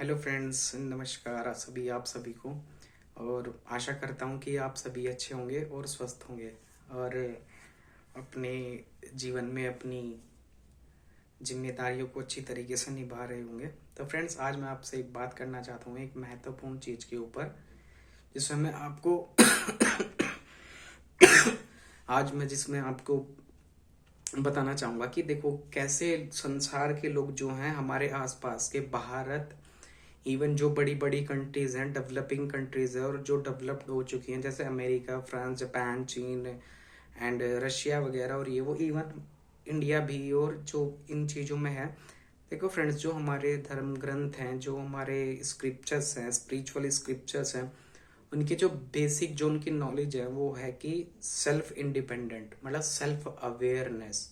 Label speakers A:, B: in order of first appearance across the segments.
A: Hello friends, नमस्कार आप सभी को। और आशा करता हूँ कि आप सभी अच्छे होंगे और स्वस्थ होंगे और अपने जीवन में अपनी जिम्मेदारियों को अच्छी तरीके से निभा रहे होंगे। तो फ्रेंड्स, आज मैं आपसे एक बात करना चाहता हूँ एक महत्वपूर्ण चीज़ के ऊपर, जिसमें मैं आपको जिसमें आपको बताना चाहूँगा कि देखो कैसे संसार के लोग जो हैं हमारे आसपास के भारत, इवन जो बड़ी बड़ी कंट्रीज हैं, डेवलपिंग कंट्रीज है और जो डेवलप्ड हो चुकी हैं जैसे अमेरिका, फ्रांस, जापान, चीन एंड रशिया वगैरह, और ये वो इवन इंडिया भी, और जो इन चीज़ों में है। देखो फ्रेंड्स, जो हमारे धर्म ग्रंथ हैं, जो हमारे स्क्रिप्चर्स हैं, स्पिरिचुअल स्क्रिप्चर्स हैं, उनकी जो बेसिक जो उनकी नॉलेज है वो है कि सेल्फ इंडिपेंडेंट मतलब self awareness.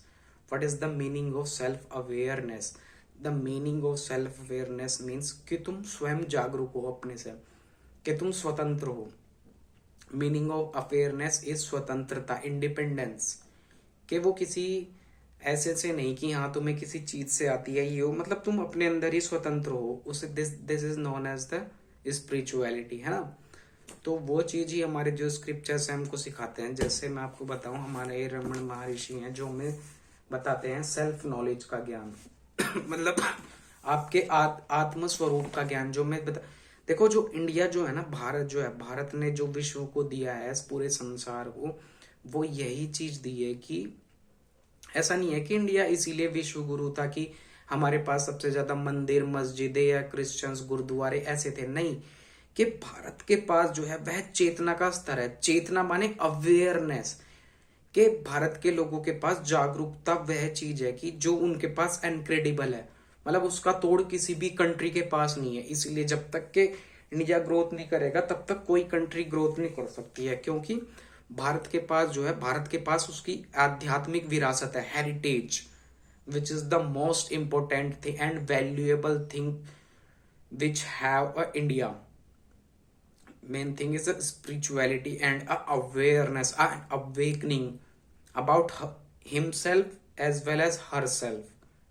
A: What is the meaning of self awareness? The meaning of self awareness means कि तुम स्वयं जागरूक हो अपने से, कि तुम स्वतंत्र हो। मीनिंग ऑफ अवेयरनेस इज स्वतंत्रता, इंडिपेंडेंस, कि वो किसी ऐसे से नहीं कि हाँ तुम्हें किसी चीज से आती है ये हो, मतलब तुम अपने अंदर ही स्वतंत्र हो। उसे this is known as the spirituality, है ना। तो वो चीज ही हमारे जो स्क्रिप्चर्स हैं हमको सिखाते हैं। जैसे मैं आपको बताऊं, हमारे रमण महर्षि हैं जो हमें बताते हैं सेल्फ नॉलेज का ज्ञान मतलब आपके आत्म स्वरूप का ज्ञान जो मैं बता। देखो, जो इंडिया जो है ना, भारत जो है, भारत ने जो विश्व को दिया है, इस पूरे संसार को, वो यही चीज दी है कि ऐसा नहीं है कि इंडिया इसीलिए विश्व गुरु था कि हमारे पास सबसे ज्यादा मंदिर, मस्जिदें या क्रिश्चियंस गुरुद्वारे ऐसे थे, नहीं। कि भारत के पास जो है वह चेतना का स्तर है। चेतना माने अवेयरनेस, कि भारत के लोगों के पास जागरूकता वह चीज है कि जो उनके पास इनक्रेडिबल है, मतलब उसका तोड़ किसी भी कंट्री के पास नहीं है। इसलिए जब तक के इंडिया ग्रोथ नहीं करेगा तब तक कोई कंट्री ग्रोथ नहीं कर सकती है, क्योंकि भारत के पास जो है, भारत के पास उसकी आध्यात्मिक विरासत है, heritage, which is the most important thing and valuable thing which have a India. Main thing is a spirituality and a awareness, an awakening about himself as well as herself,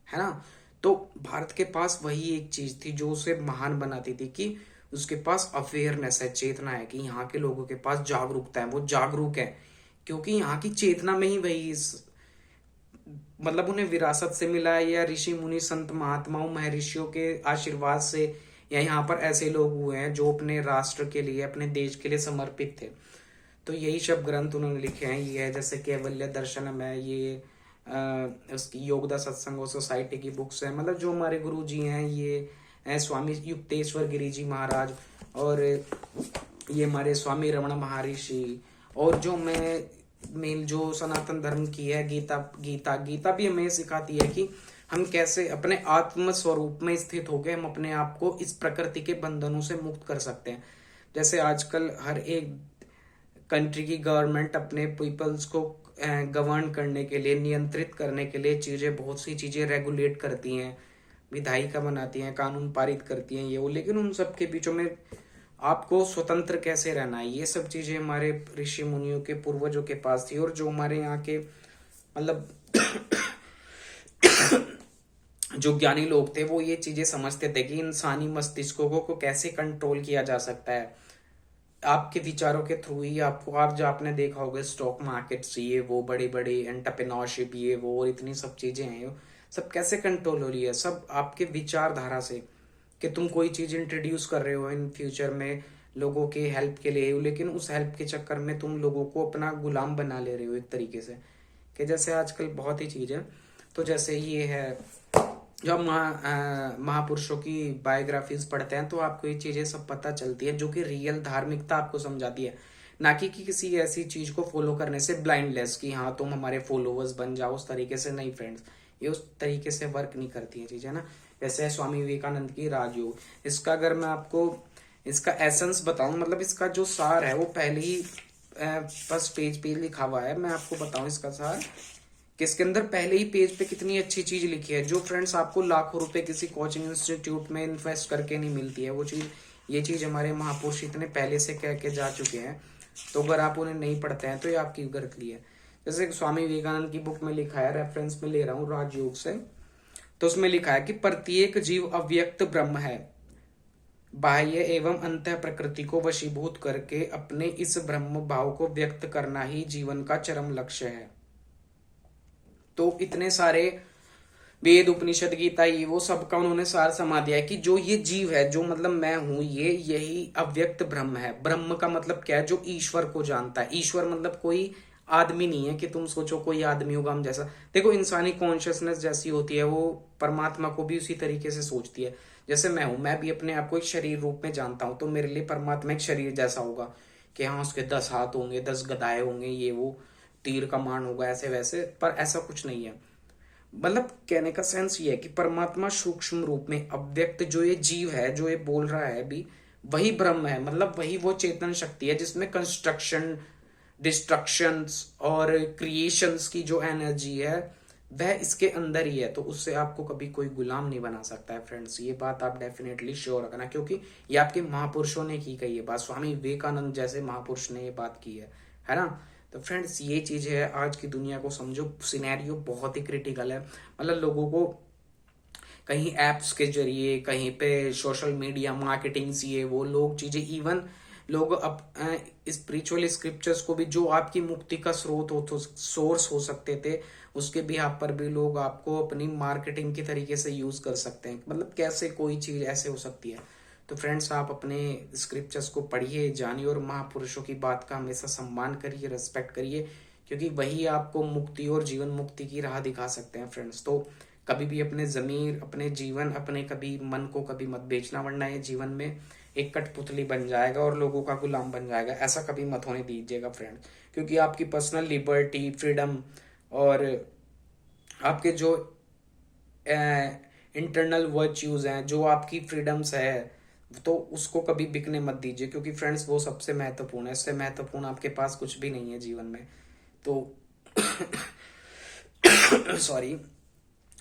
A: है ना। तो भारत के पास वही एक चीज थी जो उसे महान बनाती थी, कि उसके पास अवेयरनेस है, चेतना है, कि यहाँ के लोगों के पास जागरूकता है, वो जागरूक है, क्योंकि यहाँ की चेतना में ही वही मतलब उन्हें विरासत से मिला है, या ऋषि मुनि संत महात्माओं महर्षियों के आशीर्वाद से, या यहाँ पर ऐसे लोग हुए हैं जो अपने राष्ट्र के लिए, अपने देश के लिए समर्पित थे। तो यही सब ग्रंथ उन्होंने लिखे हैं। ये है जैसे कैवल्य दर्शनम है, ये उसकी योगदा सत्संग सोसाइटी की बुक्स है। मतलब जो हमारे गुरु जी हैं ये स्वामी युक्तेश्वर गिरी जी महाराज, और ये हमारे स्वामी रमण महर्षि, और जो मैं मेन जो सनातन धर्म की है गीता, गीता भी हमें सिखाती है कि हम कैसे अपने आत्म स्वरूप में स्थित होकर हम अपने आप को इस प्रकृति के बंधनों से मुक्त कर सकते हैं। जैसे आजकल हर एक कंट्री की गवर्नमेंट अपने पीपल्स को गवर्न करने के लिए, नियंत्रित करने के लिए चीजें, बहुत सी चीजें रेगुलेट करती हैं, विधायिका बनाती हैं, कानून पारित करती हैं, ये वो। लेकिन उन सब के बीचों में आपको स्वतंत्र कैसे रहना है, ये सब चीजें हमारे ऋषि मुनियों के पूर्वजों के पास थी। और जो हमारे यहाँ के मतलब जो ज्ञानी लोग थे वो ये चीजें समझते थे कि इंसानी मस्तिष्कों को कैसे कंट्रोल किया जा सकता है। आपके विचारों के थ्रू ही आपको, आप जो आपने देखा होगा स्टॉक मार्केट्स, ये वो बड़ी बड़ी एंटरप्रेन्योरशिप, ये वो, और इतनी सब चीजें हैं, सब कैसे कंट्रोल हो रही है? सब आपके विचारधारा से, कि तुम कोई चीज इंट्रोड्यूस कर रहे हो इन फ्यूचर में लोगों के हेल्प के लिए, लेकिन उस हेल्प के चक्कर में तुम लोगों को अपना गुलाम बना ले रहे हो एक तरीके से। कि जैसे आजकल बहुत ही चीज है, तो जैसे ये है, जब महापुरुषों की बायोग्राफीज पढ़ते हैं तो आपको ये चीजें सब पता चलती है, जो कि रियल धार्मिकता आपको समझाती है, ना कि किसी ऐसी चीज को फॉलो करने से ब्लाइंडलेस कि हाँ तुम हमारे फॉलोवर्स बन जाओ, उस तरीके से नहीं फ्रेंड्स। ये उस तरीके से वर्क नहीं करती है चीजें ना। जैसे स्वामी विवेकानंद की राजयोग, इसका अगर मैं आपको इसका एसेंस बताऊं, मतलब इसका जो सार है वो पहले ही फर्स्ट पेज पे लिखा हुआ है। मैं आपको बताऊं इसका सार, कि इसके अंदर पहले ही पेज पे कितनी अच्छी चीज लिखी है, जो फ्रेंड्स आपको लाखों रुपए किसी कोचिंग इंस्टीट्यूट में इन्वेस्ट करके नहीं मिलती है वो चीज। ये चीज हमारे महापुरुष इतने पहले से कह के जा चुके हैं, तो अगर आप उन्हें नहीं पढ़ते हैं तो ये आपकी गलती है। जैसे स्वामी विवेकानंद की बुक में लिखा है, रेफरेंस में ले रहा हूँ राजयोग से, तो उसमें लिखा है कि प्रत्येक जीव अव्यक्त ब्रह्म है, बाह्य एवं अंतः प्रकृति को वशीभूत करके अपने इस ब्रह्म भाव को व्यक्त करना ही जीवन का चरम लक्ष्य है। तो इतने सारे वेद उपनिषद गीता ये वो सबका उन्होंने सार समा दिया है कि जो ये जीव है, जो मतलब मैं हूं, ये यही अव्यक्त ब्रह्म है। ब्रह्म का मतलब क्या है? जो ईश्वर को जानता है। ईश्वर मतलब कोई आदमी नहीं है कि तुम सोचो कोई आदमी होगा हम जैसा। देखो इंसानी कॉन्शियसनेस जैसी होती है, वो परमात्मा को भी उसी तरीके से सोचती है। जैसे मैं हूं, मैं भी अपने आप को एक शरीर रूप में जानता हूं, तो मेरे लिए परमात्मा एक शरीर जैसा होगा कि हाँ उसके 10 हाथ होंगे, 10 गदाए होंगे, ये वो तीर कमान होगा, ऐसे वैसे। पर ऐसा कुछ नहीं है। मतलब कहने का सेंस ये है कि परमात्मा सूक्ष्म रूप में अव्यक्त, जो ये जीव है, जो ये बोल रहा है अभी, वही ब्रह्म है। मतलब वही वो चेतन शक्ति है जिसमें कंस्ट्रक्शन, डिस्ट्रक्शंस और क्रिएशंस की जो एनर्जी है वह इसके अंदर ही है। तो उससे आपको कभी कोई गुलाम नहीं बना सकता है फ्रेंड्स। ये बात आप डेफिनेटली श्योर रखना, क्योंकि ये आपके महापुरुषों ने की गई है बात। स्वामी विवेकानंद जैसे महापुरुष ने ये बात की है ना। तो फ्रेंड्स ये चीज है, आज की दुनिया को समझो, सिनेरियो बहुत ही क्रिटिकल है। मतलब लोगों को कहीं एप्स के जरिए, कहीं पे सोशल मीडिया मार्केटिंग ये वो लोग चीजें, इवन लोग अब स्पिरिचुअल स्क्रिप्चर्स को भी, जो आपकी मुक्ति का स्रोत हो, तो सोर्स हो सकते थे, उसके भी आप पर भी लोग आपको अपनी मार्केटिंग की तरीके से यूज कर सकते हैं। मतलब कैसे कोई चीज ऐसे हो सकती है। तो फ्रेंड्स आप अपने स्क्रिप्चर्स को पढ़िए, जानिए और महापुरुषों की बात का हमेशा सम्मान करिए, रेस्पेक्ट करिए, क्योंकि वही आपको मुक्ति और जीवन मुक्ति की राह दिखा सकते हैं फ्रेंड्स। तो कभी भी अपने जमीर, अपने जीवन, अपने कभी मन को कभी मत बेचना, वरना ये जीवन में एक कठपुतली बन जाएगा और लोगों का गुलाम बन जाएगा। ऐसा कभी मत होने दीजिएगा फ्रेंड्स, क्योंकि आपकी पर्सनल लिबर्टी, फ्रीडम और आपके जो इंटरनल वर्च्यूज हैं, जो आपकी फ्रीडम्स है, तो उसको कभी बिकने मत दीजिए, क्योंकि फ्रेंड्स वो सबसे महत्वपूर्ण है। इससे महत्वपूर्ण आपके पास कुछ भी नहीं है जीवन में। तो सॉरी।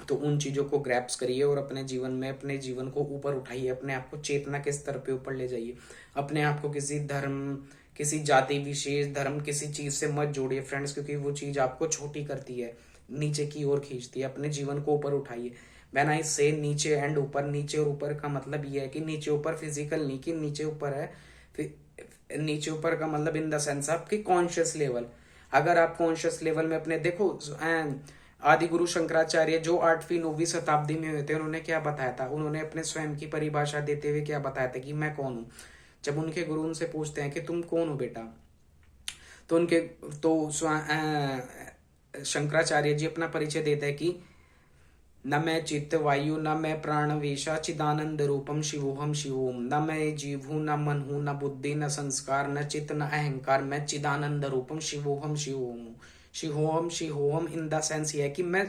A: तो उन चीजों को ग्रैप्स करिए और अपने जीवन में, अपने जीवन को ऊपर उठाइए, अपने आप को चेतना के स्तर पे ऊपर ले जाइए। अपने आप को किसी धर्म, किसी जाति विशेष, धर्म, किसी चीज से मत जोड़िए फ्रेंड्स, क्योंकि वो चीज आपको छोटी करती है, नीचे की ओर खींचती है। अपने जीवन को ऊपर उठाइए। व्हेन आई से नीचे एंड ऊपर, नीचे और ऊपर का मतलब ये है कि नीचे ऊपर फिजिकल नहीं, कि नीचे ऊपर है। नीचे ऊपर का मतलब इन द सेंस आपकी कॉन्शियस लेवल। अगर आप कॉन्शियस लेवल में अपने देखो, आदि गुरु शंकराचार्य जो 8वीं 9वीं शताब्दी में हुए थे, उन्होंने क्या बताया था? उन्होंने अपने स्वयं की परिभाषा देते हुए क्या बताया था कि मैं कौन हूं। जब उनके गुरु उनसे पूछते हैं कि तुम कौन हो बेटा, तो उनके तो शंकराचार्य जी अपना परिचय देते हैं कि न मैं चित्त वायु, न मैं प्राण वेशा, चिदानंद रूपम शिवोहम शिवोम। न मैं जीव हूं, न मन हूं, न बुद्धि, न संस्कार, न चित्त, न अहंकार, मैं चिदानंद रूपम शिवोहम शिवोम। शिवोहम शिवोहम इन द सेंस ये है कि मैं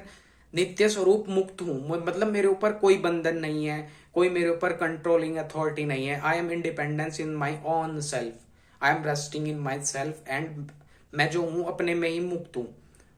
A: नित्य स्वरूप मुक्त हूं। मतलब मेरे ऊपर कोई बंधन नहीं है, कोई मेरे ऊपर कंट्रोलिंग अथॉरिटी नहीं है। I am independence in my own self, I am resting in my self, and मैं जो हूं अपने में ही मुक्त हूं।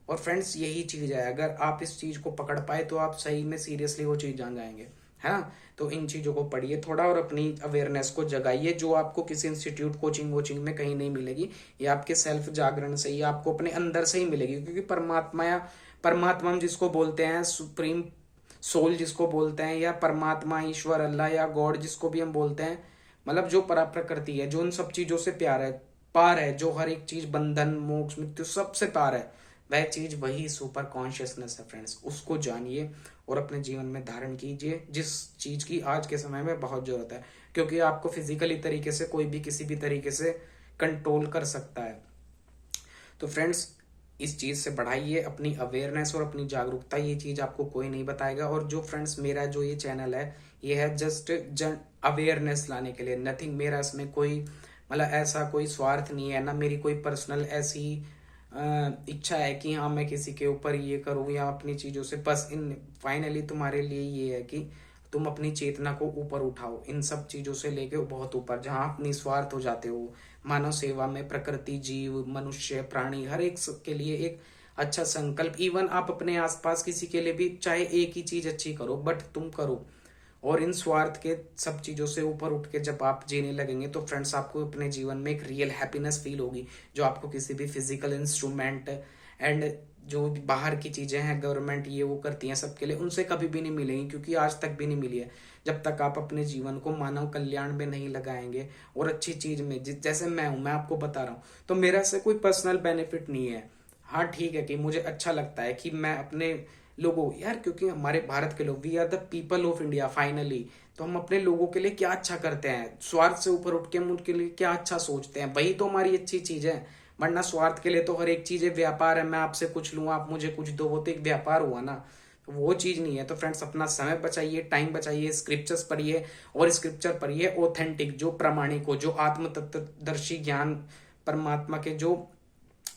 A: और फ्रेंड्स यही चीज है, अगर आप इस चीज को पकड़ पाए तो आप सही में सीरियसली वो चीज जान जाएंगे, है ना। तो इन चीजों को पढ़िए थोड़ा और अपनी अवेयरनेस को जगाइए, जो आपको किसी इंस्टीट्यूट, कोचिंग वोचिंग में कहीं नहीं मिलेगी। ये आपके सेल्फ जागरण से ही, आपको अपने अंदर से ही मिलेगी। क्योंकि परमात्मा, या परमात्मा हम जिसको बोलते हैं, सुप्रीम सोल जिसको बोलते हैं, या परमात्मा, ईश्वर, अल्लाह या गॉड जिसको भी हम बोलते हैं, मतलब जो परा प्रकृति है, जो उन सब चीजों से प्यार है, पार है, जो हर एक चीज, बंधन, मोक्ष, मृत्यु सबसे पार है, वह चीज वही सुपर कॉन्शियसनेस है फ्रेंड्स। उसको जानिए और अपने जीवन में धारण कीजिए, जिस चीज की आज के समय में बहुत जरूरत है। क्योंकि आपको फिजिकली तरीके से कोई भी किसी भी तरीके से कंट्रोल कर सकता है। तो फ्रेंड्स इस चीज से बढ़ाइए अपनी अवेयरनेस और अपनी जागरूकता। ये चीज आपको कोई नहीं बताएगा। और जो फ्रेंड्स मेरा जो ये चैनल है, ये है जस्ट अवेयरनेस लाने के लिए, नथिंग। मेरा इसमें कोई मतलब ऐसा कोई स्वार्थ नहीं है, ना मेरी कोई पर्सनल ऐसी इच्छा है कि हाँ मैं किसी के ऊपर ये करूँ या अपनी चीजों से। बस इन फाइनली तुम्हारे लिए ये है कि तुम अपनी चेतना को ऊपर उठाओ, इन सब चीजों से लेके बहुत ऊपर, जहां अपनी स्वार्थ हो जाते हो। मानव सेवा में प्रकृति, जीव, मनुष्य, प्राणी, हर एक के लिए एक अच्छा संकल्प। इवन आप अपने आसपास किसी के लिए भी चाहे एक ही चीज अच्छी करो, बट तुम करो। और इन स्वार्थ के सब चीजों से ऊपर उठ के जब आप जीने लगेंगे, तो फ्रेंड्स आपको अपने जीवन में एक रियल हैप्पीनेस फील होगी, जो आपको किसी भी फिजिकल इंस्ट्रूमेंट एंड जो बाहर की चीजें हैं गवर्नमेंट ये वो करती हैं सबके लिए, उनसे कभी भी नहीं मिलेंगी, क्योंकि आज तक भी नहीं मिली है। जब तक आप अपने जीवन को मानव कल्याण में नहीं लगाएंगे और अच्छी चीज में, जैसे मैं हूं, मैं आपको बता रहा हूँ, तो मेरा से कोई पर्सनल बेनिफिट नहीं है। हाँ ठीक है कि मुझे अच्छा लगता है कि मैं अपने लोगों, यार क्योंकि हमारे भारत के लोग, we are the people of India finally, तो हम अपने लोगों के लिए क्या अच्छा करते हैं, स्वार्थ से ऊपर उठ के हम उनके लिए क्या अच्छा सोचते हैं, वही तो हमारी अच्छी चीज है। वरना स्वार्थ के लिए तो हर एक चीज व्यापार है, मैं आपसे कुछ लूँ आप मुझे कुछ दो, वो तो एक व्यापार हुआ ना, तो वो चीज नहीं है। तो फ्रेंड्स अपना समय बचाइए, टाइम बचाइए, स्क्रिप्चर्स पढ़िए, और स्क्रिप्चर पढ़िए ऑथेंटिक, जो प्रामाणिक हो, जो आत्म तत्वदर्शी ज्ञान परमात्मा के जो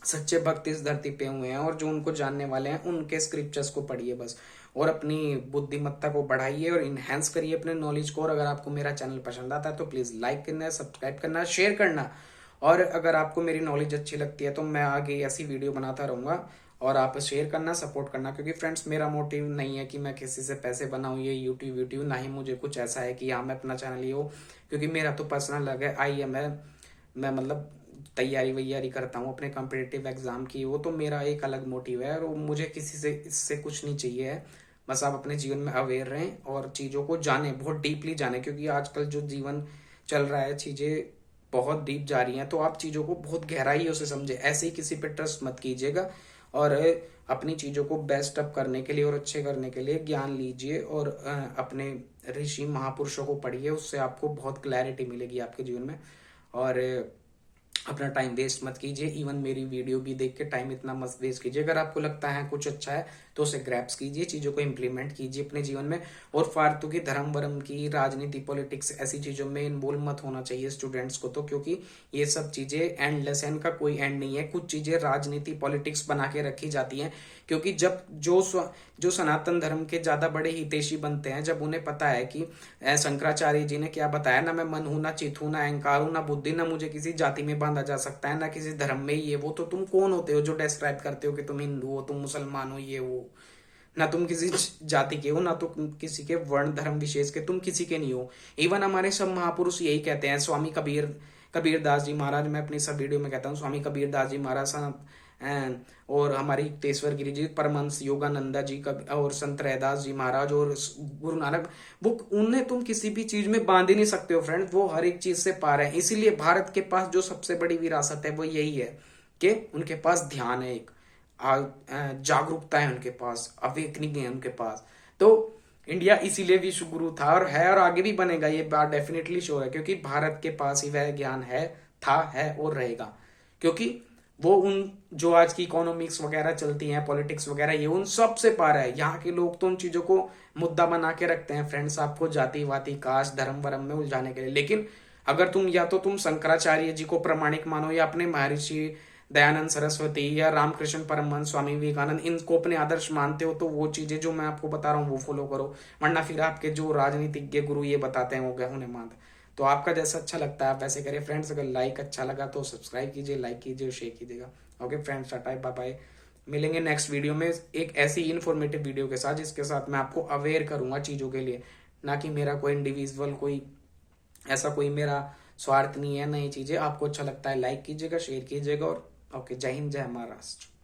A: सच्चे भक्त इस धरती पे हुए हैं और जो उनको जानने वाले हैं, उनके स्क्रिप्चर्स को पढ़िए बस, और अपनी बुद्धिमत्ता को बढ़ाइए और इनहेंस करिए अपने नॉलेज को। और अगर आपको मेरा चैनल पसंद आता है तो प्लीज लाइक करना, सब्सक्राइब करना, शेयर करना, और अगर आपको मेरी नॉलेज अच्छी लगती है तो मैं आगे ऐसी वीडियो बनाता रहूंगा, और आप शेयर करना, सपोर्ट करना, क्योंकि फ्रेंड्स मेरा मोटिव नहीं है कि मैं किसी से पैसे बनाऊं, ये यूट्यूब ना ही मुझे कुछ ऐसा है कि हाँ मैं अपना चैनल ही हो, क्योंकि मेरा तो पर्सनल लग है, आई एम है, मैं मतलब तैयारी वैयारी करता हूँ अपने कॉम्पिटिटिव एग्जाम की, वो तो मेरा एक अलग मोटिव है, और मुझे किसी से इससे कुछ नहीं चाहिए है। बस आप अपने जीवन में अवेयर रहें और चीज़ों को जाने, बहुत डीपली जाने, क्योंकि आजकल जो जीवन चल रहा है चीज़ें बहुत डीप जा रही हैं, तो आप चीज़ों को बहुत गहराइयों से समझे, ऐसे ही किसी पे ट्रस्ट मत कीजिएगा, और अपनी चीज़ों को बेस्ट अप करने के लिए और अच्छे करने के लिए ज्ञान लीजिए, और अपने ऋषि महापुरुषों को पढ़िए, उससे आपको बहुत क्लैरिटी मिलेगी आपके जीवन में। और अपना टाइम वेस्ट मत कीजिए, इवन मेरी वीडियो भी देख के टाइम इतना मत वेस्ट कीजिए। अगर आपको लगता है कुछ अच्छा है तो उसे ग्रैप्स कीजिए, चीज़ों को इम्प्लीमेंट कीजिए अपने जीवन में, और फालतू की धर्म वर्म की, राजनीति, पॉलिटिक्स, ऐसी चीज़ों में इन्वॉल्व मत होना चाहिए स्टूडेंट्स को, तो क्योंकि ये सब चीज़ें एंडलेस है, इनका कोई एंड नहीं है। कुछ चीज़ें राजनीति पॉलिटिक्स बना के रखी जाती हैं, क्योंकि जब जो सनातन धर्म के ज़्यादा बड़े हितैषी बनते हैं, जब उन्हें पता है कि शंकराचार्य जी ने क्या बताया, ना मैं मन हूं, ना चित हूं, ना अहंकार हूं, ना बुद्धि, ना मुझे किसी जाति में बांधा जा सकता है, ना किसी धर्म में, ये वो, तो तुम कौन होते हो जो डिस्क्राइब करते हो कि तुम हिंदू हो, तुम मुसलमान हो, ये वो, ना तुम किसी जाति के हो, ना तो किसी के वर्ण धर्म विशेष के, तुम किसी के नहीं हो। इवन हमारे सब महापुरुष यही कहते हैं, स्वामी कबीरदास जी महाराज, मैं अपनी सब वीडियो में कहता हूँ, स्वामी कबीरदास जी महाराज, और हमारी तेश्वर गिरी जी, परमहंस योगानंदा जी, और संत रैदास जी महाराज, और गुरु नानक, वो उन्हें तुम किसी भी चीज में बांध ही नहीं सकते हो फ्रेंड, वो हर एक चीज से पार है। इसीलिए भारत के पास जो सबसे बड़ी विरासत है वो यही है कि उनके पास ध्यान है, एक जागरूकता है उनके पास, अवेकनिंग है उनके पास। तो इंडिया इसीलिए विश्व गुरु था और है, और आगे भी बनेगा, ये बात डेफिनेटली श्योर है, क्योंकि भारत के पास ही वह ज्ञान है, था, है और रहेगा। क्योंकि वो उन जो आज की इकोनॉमिक्स वगैरह चलती हैं, पॉलिटिक्स वगैरह, ये उन सब से पार है। यहाँ के लोग तो उन चीजों को मुद्दा बना के रखते हैं फ्रेंड्स, आपको जाति वाति, कास्ट, धर्म वरम में उलझाने के लिए। लेकिन अगर तुम या तो तुम शंकराचार्य जी को प्रमाणिक मानो, या अपने महर्षि दयानंद सरस्वती या रामकृष्ण परमहंस, स्वामी विवेकानंद, इनको अपने आदर्श मानते हो, तो वो चीजें जो मैं आपको बता रहा हूँ वो फॉलो करो। वरना फिर आपके जो राजनीतिज्ञ गुरु ये बताते हैं वो गहू ने मानते। तो आपका जैसा अच्छा लगता है आप वैसे करिए फ्रेंड्स। अगर लाइक अच्छा लगा तो सब्सक्राइब कीजिए, लाइक कीजिए और शेयर कीजिएगा। Okay friends, tata bye bye. मिलेंगे नेक्स्ट वीडियो में एक ऐसी इन्फॉर्मेटिव वीडियो के साथ, जिसके साथ मैं आपको अवेयर करूंगा चीज़ों के लिए, ना कि मेरा कोई इंडिविजुअल कोई ऐसा कोई मेरा स्वार्थ नहीं है। नई चीज़ें आपको अच्छा लगता है लाइक कीजिएगा, शेयर कीजिएगा, और ओके, जय हिंद, जय महाराष्ट्र।